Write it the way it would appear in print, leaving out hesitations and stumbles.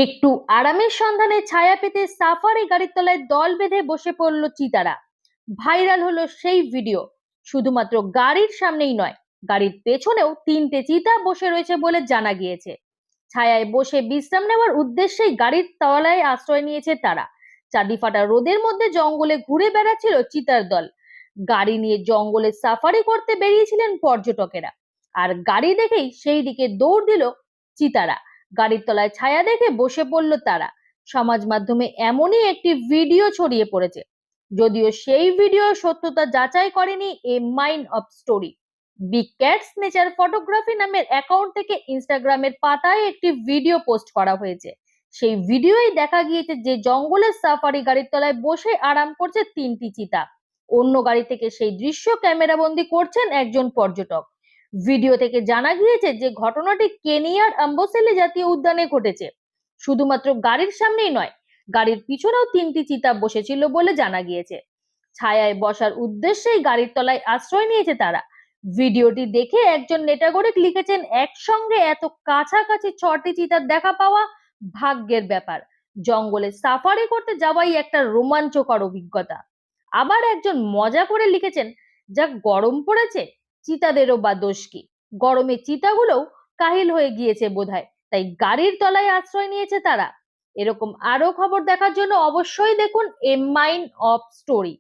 একটু আরামের সন্ধানে ছায়া পেতে সাফারি গাড়ির তলায় দল বেঁধে বসে পড়ল চিতারা। ভাইরাল হলো সেই ভিডিও। শুধুমাত্র গাড়ির সামনেই নয়, গাড়ির পেছনেও তিনটে চিতা বসে রয়েছে বলে জানা গিয়েছে। ছায়ায় বসে বিশ্রাম নেওয়ার উদ্দেশ্যেই গাড়ির তলায় আশ্রয় নিয়েছে তারা। চাঁদি ফাটা রোদের মধ্যে জঙ্গলে ঘুরে বেড়াচ্ছিল চিতার দল। গাড়ি নিয়ে জঙ্গলে সাফারি করতে বেরিয়েছিলেন পর্যটকেরা, আর গাড়ি দেখেই সেই দিকে দৌড় দিল চিতারা। গাড়ির তলায় ছায়া দেখে বসে পড়ল তারা। সমাজ মাধ্যমে এমনই একটি ভিডিও ছড়িয়ে পড়েছে, যদিও সেই ভিডিও সত্যতা যাচাই করেনি a mind of story. Big cats nature photography নামের অ্যাকাউন্ট থেকে ইনস্টাগ্রামের পাতায় একটি ভিডিও পোস্ট করা হয়েছে। সেই ভিডিওই দেখা গিয়েছে যে জঙ্গলের সাফারি গাড়ির তলায় বসে আরাম করছে তিনটি চিতা। অন্য গাড়ি থেকে সেই দৃশ্য ক্যামেরাবন্দি করছেন একজন পর্যটক। ভিডিও থেকে জানা গিয়েছে যে ঘটনাটি কেনিয়ার আম্বসেলি জাতীয় উদ্যানে ঘটেছে। শুধুমাত্র গাড়ির সামনেই নয়, গাড়ির পিছনেও তিনটি চিতা বসেছিল বলে জানা গিয়েছে। ছায়ায় বসার উদ্দেশ্যেই গাড়ির তলায় আশ্রয় নিয়েছে তারা। ভিডিওটি দেখে একজন নেটাগরিক লিখেছেন, একসঙ্গে এত কাছাকাছি 6টি চিতার দেখা পাওয়া ভাগ্যের ব্যাপার। জঙ্গলে সাফারি করতে যাওয়াই একটা রোমাঞ্চকর অভিজ্ঞতা। আবার একজন মজা করে লিখেছেন, যা গরম পড়েছে, চিতাদেরও বা দোষ কি? গরমে চিতাগুলোও কাহিল হয়ে গিয়েছে বোধহয়, তাই গাড়ির তলায় আশ্রয় নিয়েছে তারা। এরকম আরো খবর দেখার জন্য অবশ্যই দেখুন এ মাইন্ড অফ স্টোরি।